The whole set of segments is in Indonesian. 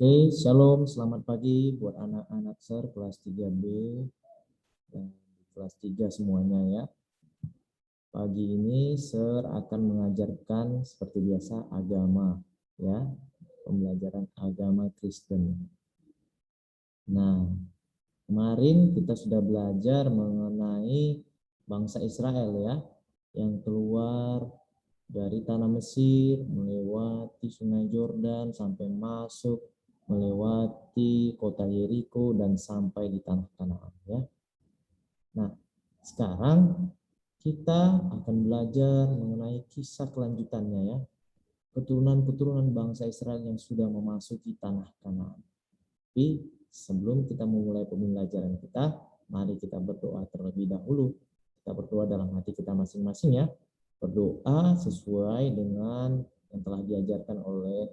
Oke, shalom, selamat pagi buat anak-anak SER kelas 3B dan kelas 3 semuanya ya. Pagi ini SER akan mengajarkan seperti biasa agama ya, pembelajaran agama Kristen. Nah, kemarin kita sudah belajar mengenai bangsa Israel ya, yang keluar dari tanah Mesir, melewati sungai Yordan sampai masuk, melewati kota Yeriko dan sampai di tanah Kanaan ya. Nah, sekarang kita akan belajar mengenai kisah kelanjutannya ya. Keturunan-keturunan bangsa Israel yang sudah memasuki tanah Kanaan. Tapi sebelum kita memulai pembelajaran kita, mari kita berdoa terlebih dahulu. Kita berdoa dalam hati kita masing-masing ya. Berdoa sesuai dengan yang telah diajarkan oleh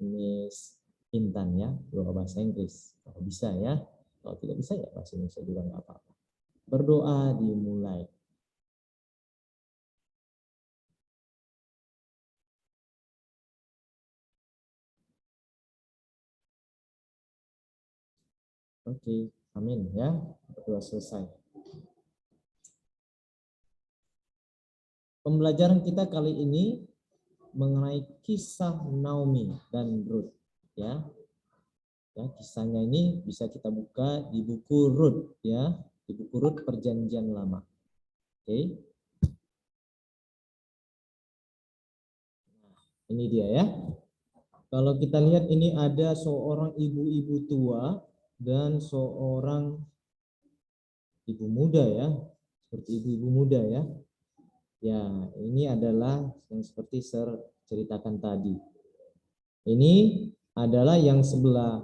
Miss Intan ya, doa bahasa Inggris. Kalau bisa ya, kalau tidak bisa ya bahasa Indonesia juga nggak apa-apa. Berdoa dimulai. Oke, amin ya. Berdoa selesai. Pembelajaran kita kali ini mengenai kisah Naomi dan Ruth ya. Ya, kisahnya ini bisa kita buka di buku Ruth ya, di buku Ruth Perjanjian Lama. Oke. Nah, ini dia ya. Kalau kita lihat ini ada seorang ibu-ibu tua dan seorang ibu muda ya, seperti ibu-ibu muda ya. Ya, ini adalah yang seperti Sir ceritakan tadi. Ini adalah yang sebelah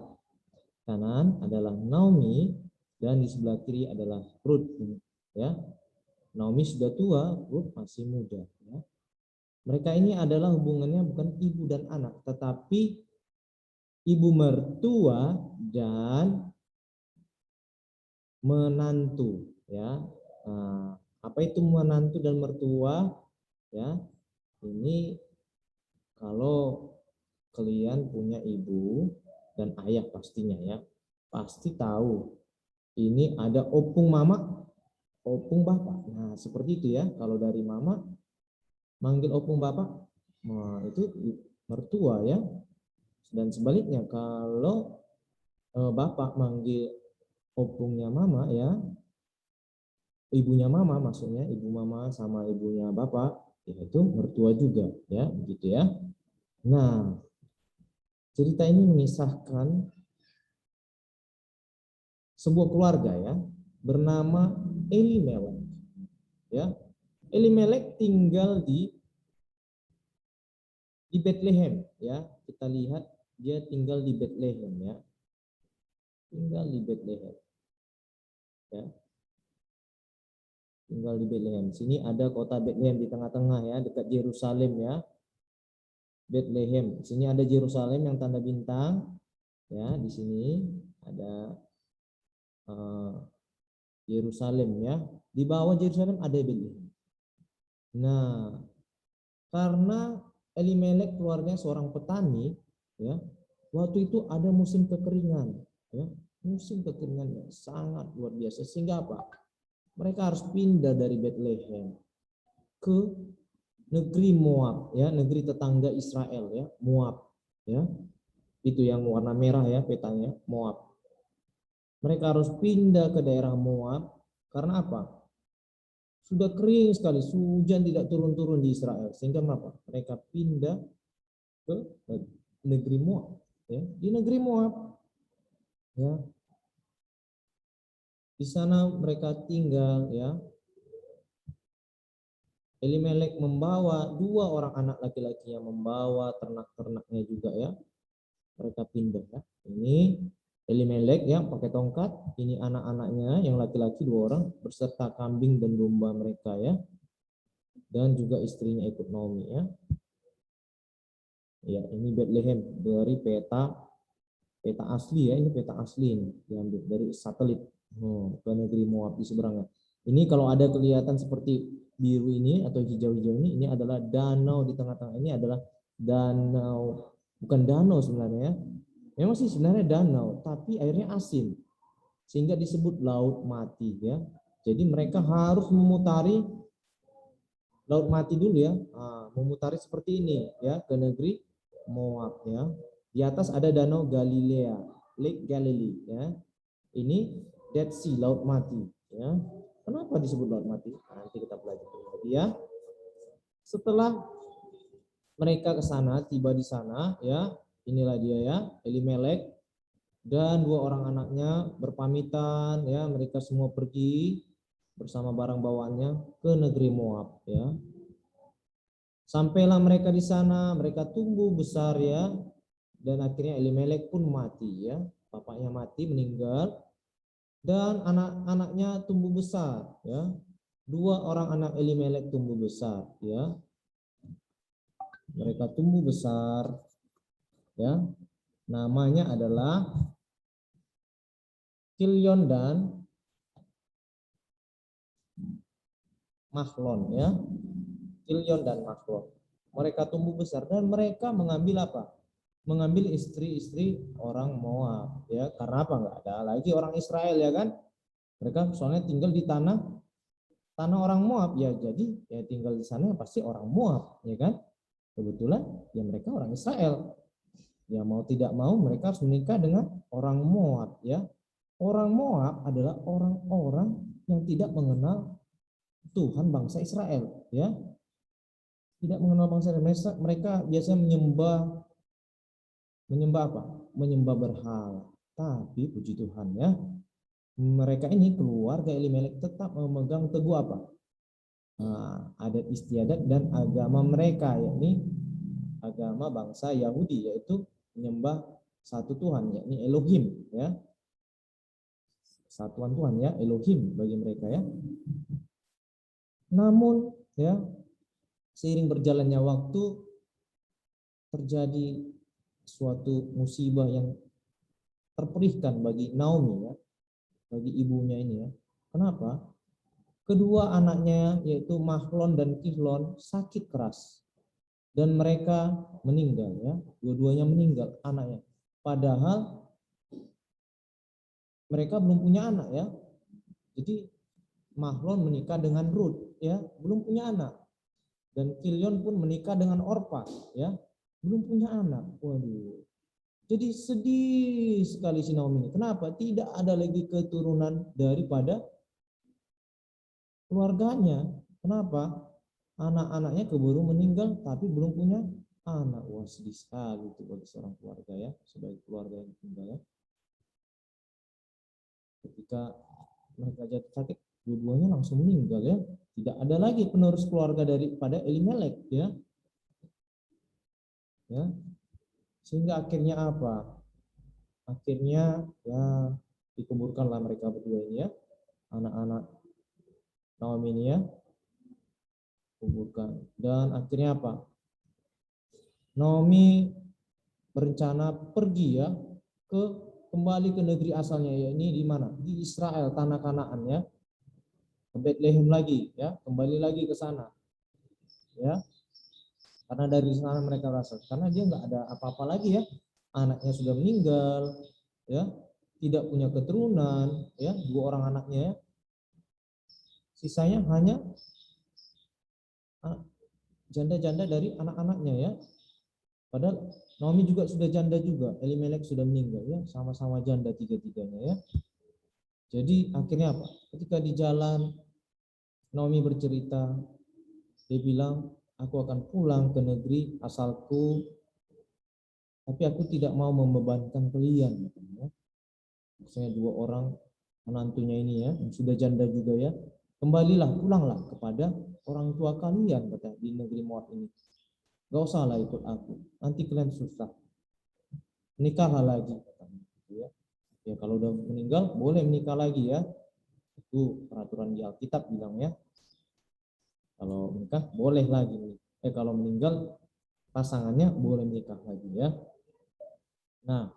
kanan adalah Naomi dan di sebelah kiri adalah Ruth ya. Naomi sudah tua, Ruth masih muda ya. Mereka ini adalah hubungannya bukan ibu dan anak, tetapi ibu mertua dan menantu ya. Nah, apa itu menantu dan mertua ya? Ini kalau kalian punya ibu dan ayah pastinya ya, pasti tahu ini ada opung mama, opung bapak. Nah, seperti itu ya. Kalau dari mama manggil opung bapak, nah, itu mertua ya. Dan sebaliknya kalau bapak manggil opungnya mama ya, ibunya mama maksudnya, ibu mama sama ibunya bapak, yaitu mertua juga ya, begitu ya. Nah, cerita ini mengisahkan sebuah keluarga ya bernama Elimelek ya. Elimelek tinggal di Bethlehem ya. Kita lihat dia tinggal di Bethlehem ya. Tinggal di Bethlehem. Ya. Tinggal di Bethlehem. Sini ada kota Bethlehem di tengah-tengah ya, dekat Yerusalem ya. Bethlehem. Sini ada Yerusalem yang tanda bintang ya, di sini ada Yerusalem ya. Di bawah Yerusalem ada Bethlehem. Nah, karena Elimelek keluarnya seorang petani ya, waktu itu ada musim kekeringan ya, musim kekeringan yang sangat luar biasa, sehingga apa, mereka harus pindah dari Bethlehem ke negeri Moab ya, negeri tetangga Israel ya, Moab ya, itu yang warna merah ya petanya, Moab. Mereka harus pindah ke daerah Moab karena apa, sudah kering sekali, hujan tidak turun-turun di Israel, sehingga apa, mereka pindah ke negeri Moab ya. Di negeri Moab ya, di sana mereka tinggal ya. Elimelek membawa 2 orang anak laki-laki yang membawa ternak-ternaknya juga ya. Mereka pindah ya. Ini Elimelek ya pakai tongkat, ini anak-anaknya yang laki-laki 2 orang beserta kambing dan domba mereka ya. Dan juga istrinya ikut Naomi ya. Ya, ini Bethlehem dari peta asli ya, ini peta asli ini diambil dari satelit ke negeri Moab di seberangnya. Ini kalau ada kelihatan seperti biru ini atau hijau-hijau ini adalah danau di tengah-tengah. Ini adalah danau, bukan danau sebenarnya ya, Memang sih sebenarnya danau, tapi airnya asin, sehingga disebut laut mati ya. Jadi mereka harus memutari laut mati dulu ya, memutari seperti ini ya ke negeri Moab ya. Di atas ada danau Galilea, Lake Galilee ya. Ini Dead Sea, laut mati ya. Kenapa disebut laut mati? Nanti kita pelajari lagi ya. Setelah mereka ke sana, tiba di sana ya, inilah dia ya, Elimelek dan dua orang anaknya berpamitan ya, mereka semua pergi bersama barang bawaannya ke negeri Moab ya. Sampailah mereka di sana, mereka tumbuh besar ya, dan akhirnya Elimelek pun mati ya, bapaknya mati meninggal dan anak-anaknya tumbuh besar ya. Dua orang anak Elimelek tumbuh besar ya, mereka tumbuh besar ya, namanya adalah Kilion dan Mahlon ya. Kilion dan Mahlon. Mereka tumbuh besar dan mereka mengambil apa? Mengambil istri-istri orang Moab ya. Karena apa? Enggak ada lagi orang Israel ya kan? Mereka soalnya tinggal di tanah orang Moab ya. Jadi ya tinggal di sana pasti orang Moab ya kan? Kebetulan ya mereka orang Israel. Ya mau tidak mau mereka harus menikah dengan orang Moab ya. Orang Moab adalah orang-orang yang tidak mengenal Tuhan bangsa Israel ya. Tidak mengenal bangsa Israel. Mereka biasanya menyembah apa? Menyembah berhala. Tapi puji Tuhan ya, mereka ini keluarga Elimelek tetap memegang teguh apa? Adat istiadat dan agama mereka, yakni agama bangsa Yahudi, yaitu menyembah satu Tuhan, yakni Elohim ya. Satuan Tuhan ya, Elohim bagi mereka ya. Namun ya, seiring berjalannya waktu terjadi suatu musibah yang terperihkan bagi Naomi ya, bagi ibunya ini ya. Kenapa? Kedua anaknya yaitu Mahlon dan Kihlon sakit keras dan mereka meninggal ya, dua-duanya meninggal anaknya. Padahal mereka belum punya anak ya. Jadi Mahlon menikah dengan Ruth ya, belum punya anak. Dan Kilion pun menikah dengan Orpa ya, belum punya anak. Waduh. Jadi sedih sekali si Naomi ini. Kenapa? Tidak ada lagi keturunan daripada keluarganya. Kenapa? Anak-anaknya keburu meninggal tapi belum punya anak. Wah, sedih sekali itu bagi seorang keluarga ya, sebagai keluarga yang tinggal ya. Ketika mereka jatuh sakit, dua-duanya langsung meninggal ya. Tidak ada lagi penerus keluarga daripada Elimelek ya. Ya. Sehingga akhirnya apa? Akhirnya ya dikuburkanlah mereka berdua ini ya, anak-anak Naomi ini ya, kuburkan. Dan akhirnya apa? Naomi berencana pergi ya kembali ke negeri asalnya, ya ini di mana? Di Israel, tanah Kanaan ya. Ke Bethlehem lagi ya, kembali lagi ke sana. Ya. Karena dari sana mereka rasa karena dia nggak ada apa-apa lagi ya. Anaknya sudah meninggal ya, tidak punya keturunan ya, dua orang anaknya ya. Sisanya hanya janda-janda dari anak-anaknya ya. Padahal Naomi juga sudah janda juga, Elimelek sudah meninggal ya, sama-sama janda tiga-tiganya ya. Jadi akhirnya apa? Ketika di jalan Naomi bercerita, dia bilang, aku akan pulang ke negeri asalku, tapi aku tidak mau membebankan kalian. Ya. Maksudnya dua orang menantunya ini ya, yang sudah janda juga ya, kembalilah, pulanglah kepada orang tua kalian, kata di negeri Moab ini. Gak usah lah ikut aku, nanti kalian susah. Menikahlah lagi, katanya. Ya. Ya kalau udah meninggal boleh menikah lagi ya. Itu peraturan di Alkitab bilang ya. Kalau menikah boleh lagi. Kalau meninggal pasangannya boleh menikah lagi ya. Nah,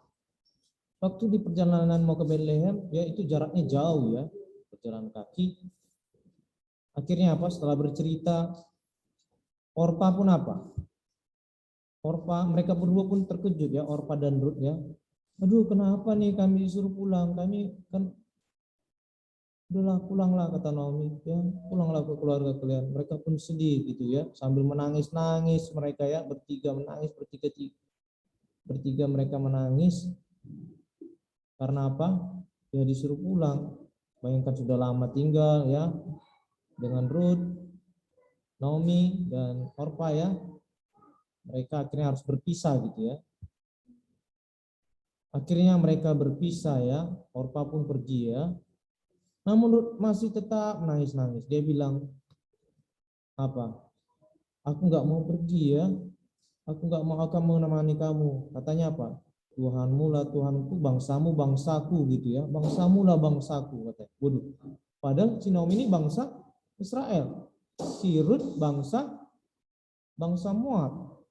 waktu di perjalanan mau ke Bethlehem ya itu jaraknya jauh ya. Berjalan kaki. Akhirnya apa? Setelah bercerita, Orpa pun apa? Orpa, mereka berdua pun terkejut ya, Orpa dan Ruth ya. aduh kenapa nih kami disuruh pulang, kami kan udahlah pulanglah, kata Naomi, ya pulanglah ke keluarga kalian. Mereka pun sedih gitu ya, sambil menangis-nangis mereka ya, bertiga menangis, bertiga mereka menangis. Karena apa? Ya disuruh pulang. Bayangkan sudah lama tinggal ya dengan Ruth, Naomi dan Orpa ya. Mereka akhirnya harus berpisah gitu ya. Akhirnya mereka berpisah ya. Orpa pun pergi ya. Namun Ruth masih tetap nangis-nangis. Dia bilang apa? Aku nggak mau pergi ya. Aku nggak mau akan menemani kamu. Katanya apa? Tuhanmu lah Tuhanku, bangsamu bangsaku gitu ya. Bangsamu lah bangsaku katanya. Waduh. Padahal si Naomi ini bangsa Israel. Si Ruth bangsa Moab.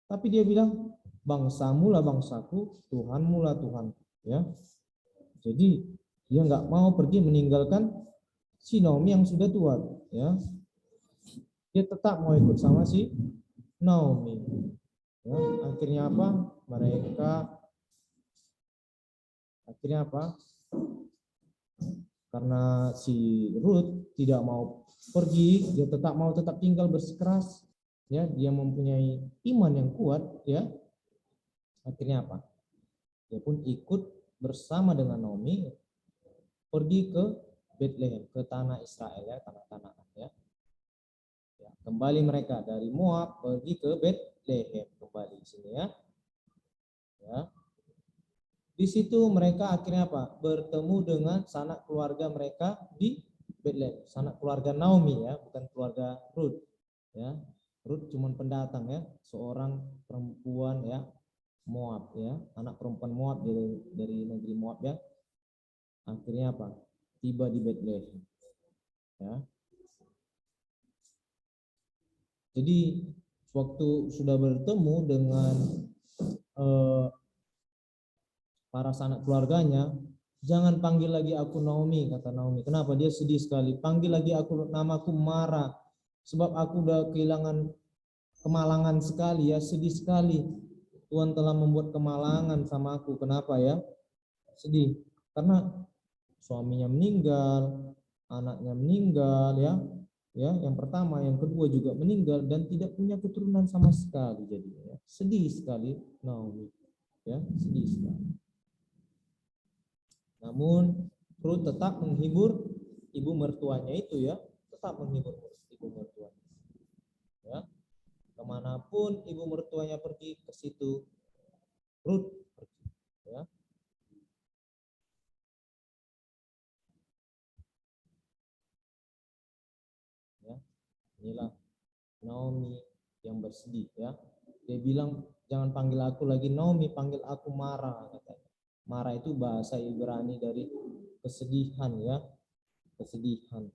Tapi dia bilang bangsamu lah bangsaku, Tuhanmu lah Tuhanku ya. Jadi dia nggak mau pergi meninggalkan si Naomi yang sudah tua ya. Dia tetap mau ikut sama si Naomi. Ya, akhirnya apa? Akhirnya apa? Karena si Ruth tidak mau pergi, dia tetap tinggal bersikeras. Ya, dia mempunyai iman yang kuat. Ya, akhirnya apa? Dia pun ikut bersama dengan Naomi pergi ke Bethlehem, ke tanah Israel ya, tanah-tanah ya. Ya, kembali mereka dari Moab pergi ke Bethlehem kembali di sini ya. Ya. Di situ mereka akhirnya apa? Bertemu dengan sanak keluarga mereka di Bethlehem, sanak keluarga Naomi ya, bukan keluarga Ruth ya. Ruth cuma pendatang ya, seorang perempuan ya, Moab ya, anak perempuan Moab dari negeri Moab ya. Akhirnya apa? Tiba di Bethlehem ya. Jadi waktu sudah bertemu dengan para sanak keluarganya, jangan panggil lagi aku Naomi, kata Naomi. Kenapa? Dia sedih sekali. Panggil lagi aku, namaku Mara, sebab aku udah kehilangan kemalangan sekali ya, sedih sekali. Tuhan telah membuat kemalangan sama aku. Kenapa ya? Sedih. Karena suaminya meninggal, anaknya meninggal ya. Ya, yang pertama, yang kedua juga meninggal dan tidak punya keturunan sama sekali jadinya. Ya. Sedih sekali Naomi. Ya, sedih sekali. Namun Ruth tetap menghibur ibu mertuanya itu ya, tetap menghibur ibu mertuanya. Ya, kemanapun ibu mertuanya pergi, ke situ Ruth pergi. Ya. Ya, inilah Naomi yang bersedih ya. Dia bilang jangan panggil aku lagi Naomi, panggil aku Mara katanya. Mara itu bahasa Ibrani dari kesedihan ya, kesedihan.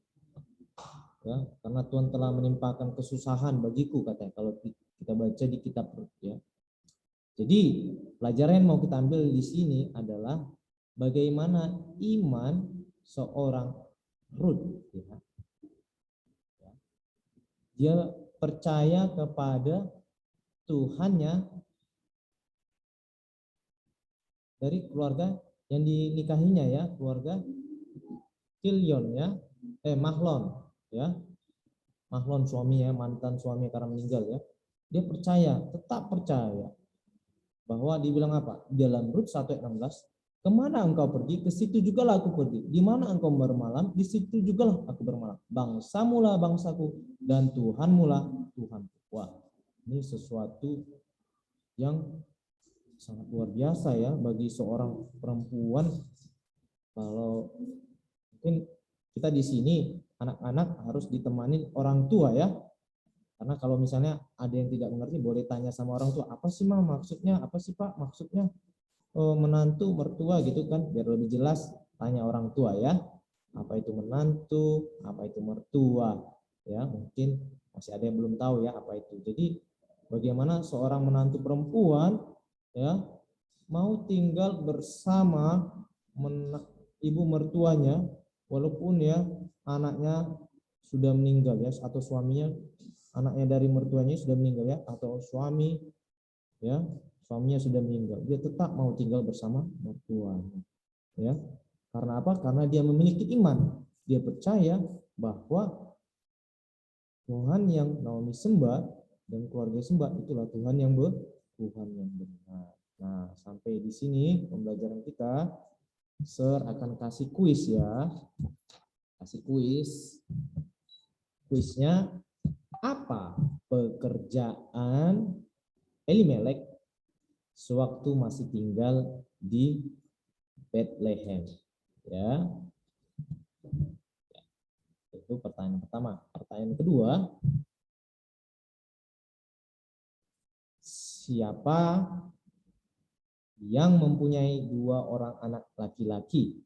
Ya, karena Tuhan telah menimpakan kesusahan bagiku katanya kalau kita baca di kitab Rut ya. Jadi pelajaran yang mau kita ambil di sini adalah bagaimana iman seorang Rut ya. Dia percaya kepada Tuhannya dari keluarga yang dinikahinya ya, keluarga Kilion ya, Mahlon ya, Mahlon suaminya, mantan suami karena meninggal ya. Dia percaya, tetap percaya bahwa dibilang apa? Dalam Rut 1 ayat 16, kemana engkau pergi, ke situ jugalah aku pergi. Di mana engkau bermalam, di situ jugalah aku bermalam. Bangsamu lah bangsaku, dan Tuhanmu lah Tuhanku. Wah, ini sesuatu yang sangat luar biasa ya bagi seorang perempuan. Kalau mungkin kita di sini anak-anak harus ditemani orang tua ya. Karena kalau misalnya ada yang tidak mengerti boleh tanya sama orang tua, apa sih Ma maksudnya, apa sih Pak maksudnya menantu mertua gitu kan, biar lebih jelas tanya orang tua ya. Apa itu menantu, apa itu mertua ya, mungkin masih ada yang belum tahu ya apa itu. Jadi bagaimana seorang menantu perempuan ya mau tinggal bersama ibu mertuanya walaupun ya anaknya sudah meninggal ya, atau suaminya, anaknya dari mertuanya sudah meninggal ya, atau suami ya, suaminya sudah meninggal, dia tetap mau tinggal bersama mertuanya. Ya. Karena apa? Karena dia memiliki iman. Dia percaya bahwa Tuhan yang Naomi sembah dan keluarga sembah itulah Tuhan yang benar. Nah, sampai di sini pembelajaran kita. Sir akan kasih kuis ya. Kasih kuis. Kuisnya apa pekerjaan Elimelek sewaktu masih tinggal di Bethlehem? Ya. Itu pertanyaan pertama. Pertanyaan kedua, siapa yang mempunyai 2 orang anak laki-laki?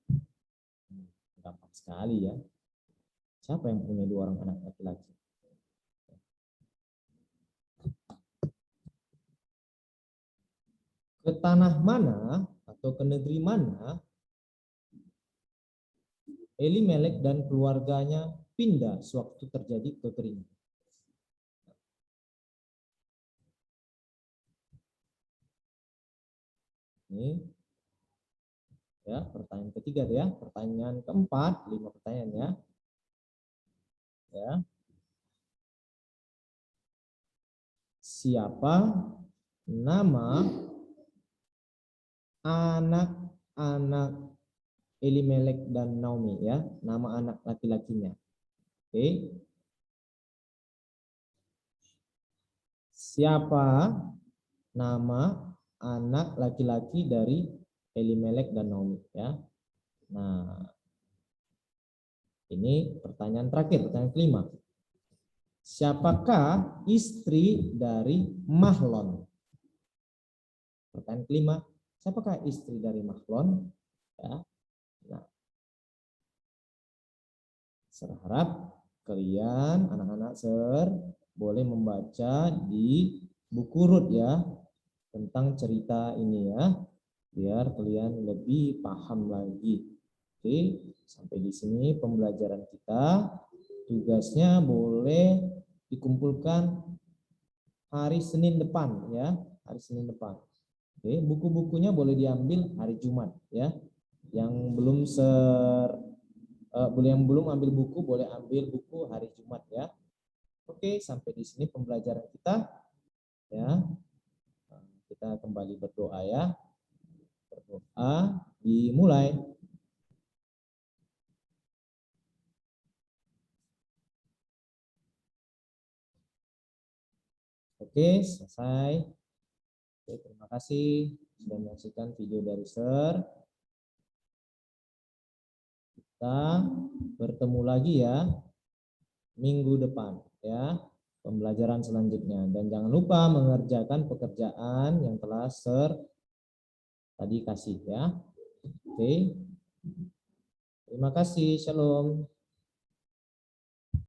Gampang sekali ya. Siapa yang mempunyai 2 orang anak laki-laki? Ke tanah mana atau ke negeri mana Elimelek dan keluarganya pindah sewaktu terjadi kekeringan? Ini ya, pertanyaan ketiga ya. Pertanyaan keempat, 5 pertanyaan ya. Ya. Siapa nama anak-anak Elimelek dan Naomi ya, nama anak laki-lakinya. Oke. Siapa nama anak laki-laki dari Elimelek dan Naomi ya. Nah, ini pertanyaan terakhir, pertanyaan kelima. Siapakah istri dari Mahlon? Pertanyaan kelima, siapakah istri dari Mahlon? Ya. Nah, saya harap kalian anak-anak boleh membaca di buku Rut ya tentang cerita ini ya, biar kalian lebih paham lagi. Oke, sampai di sini pembelajaran kita. Tugasnya boleh dikumpulkan hari Senin depan ya, hari Senin depan. Oke, buku-bukunya boleh diambil hari Jumat ya. Yang belum ambil buku boleh ambil buku hari Jumat ya. Oke, sampai di sini pembelajaran kita ya. Kita kembali berdoa ya. Berdoa dimulai. Oke, selesai. Oke, terima kasih sudah menyaksikan video dari Sir. Kita bertemu lagi ya minggu depan ya, pembelajaran selanjutnya. Dan jangan lupa mengerjakan pekerjaan yang telah Sir tadi kasih ya. Oke. Terima kasih. Shalom.